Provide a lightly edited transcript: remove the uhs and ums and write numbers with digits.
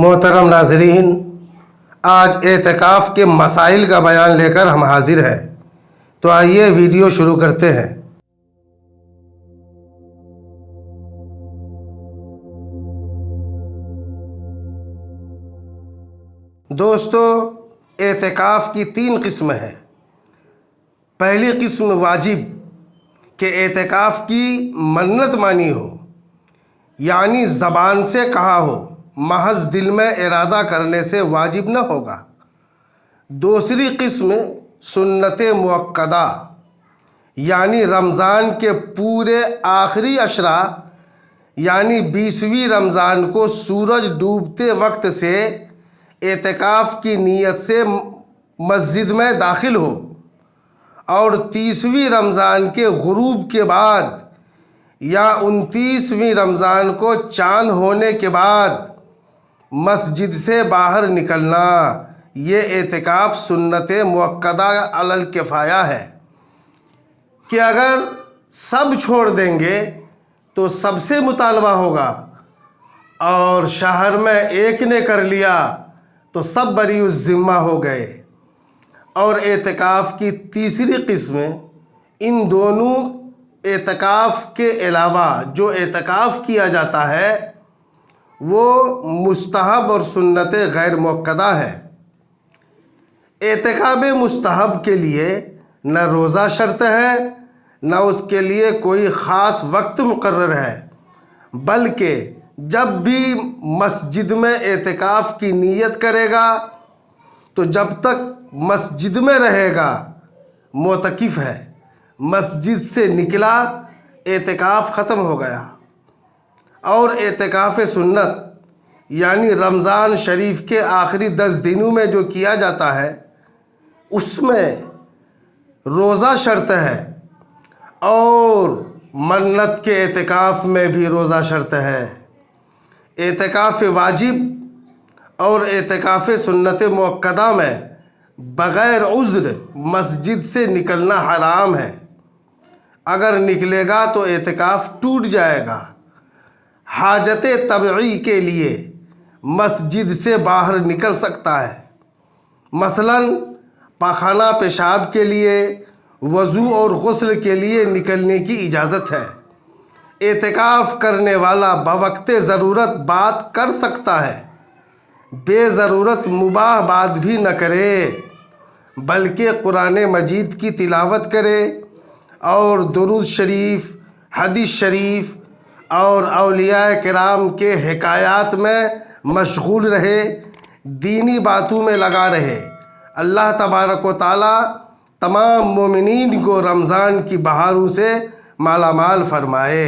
محترم ناظرین، آج اعتکاف کے مسائل کا بیان لے کر ہم حاضر ہیں، تو آئیے ویڈیو شروع کرتے ہیں۔ دوستو، اعتکاف کی 3 قسمیں ہیں۔ پہلی قسم واجب، کہ اعتکاف کی منت مانی ہو، یعنی زبان سے کہا ہو، محض دل میں ارادہ کرنے سے واجب نہ ہوگا۔ دوسری قسم سنت مؤکدہ، یعنی رمضان کے پورے آخری عشرہ یعنی 20ویں رمضان کو سورج ڈوبتے وقت سے اعتکاف کی نیت سے مسجد میں داخل ہو، اور 30ویں رمضان کے غروب کے بعد یا 29ویں رمضان کو چاند ہونے کے بعد مسجد سے باہر نکلنا، یہ اعتکاف سنت مؤکدہ علی الکفایہ ہے کہ اگر سب چھوڑ دیں گے تو سب سے مطالبہ ہوگا، اور شہر میں ایک نے کر لیا تو سب بری الذمہ ہو گئے۔ اور اعتکاف کی تیسری قسم، ان دونوں اعتکاف کے علاوہ جو اعتکاف کیا جاتا ہے وہ مستحب اور سنت غیر مؤکدہ ہے۔ اعتکاف مستحب کے لیے نہ روزہ شرط ہے، نہ اس کے لیے کوئی خاص وقت مقرر ہے، بلکہ جب بھی مسجد میں اعتکاف کی نیت کرے گا تو جب تک مسجد میں رہے گا معتکف ہے، مسجد سے نکلا اعتکاف ختم ہو گیا۔ اور اعتکاف سنت یعنی رمضان شریف کے آخری 10 دنوں میں جو کیا جاتا ہے اس میں روزہ شرط ہے، اور منت کے اعتکاف میں بھی روزہ شرط ہے۔ اعتکاف واجب اور اعتکاف سنت مؤکدہ میں بغیر عذر مسجد سے نکلنا حرام ہے۔ اگر نکلے گا تو اعتکاف ٹوٹ جائے گا۔ حاجت طبعی کے لیے مسجد سے باہر نکل سکتا ہے، مثلاً پاخانہ پیشاب کے لیے، وضو اور غسل کے لیے نکلنے کی اجازت ہے۔ اعتکاف کرنے والا بوقت ضرورت بات کر سکتا ہے، بے ضرورت مباح بات بھی نہ کرے، بلکہ قرآن مجید کی تلاوت کرے اور درود شریف، حدیث شریف اور اولیاء کرام کے حکایات میں مشغول رہے، دینی باتوں میں لگا رہے۔ اللہ تبارک و تعالی تمام مومنین کو رمضان کی بہاروں سے مالا مال فرمائے۔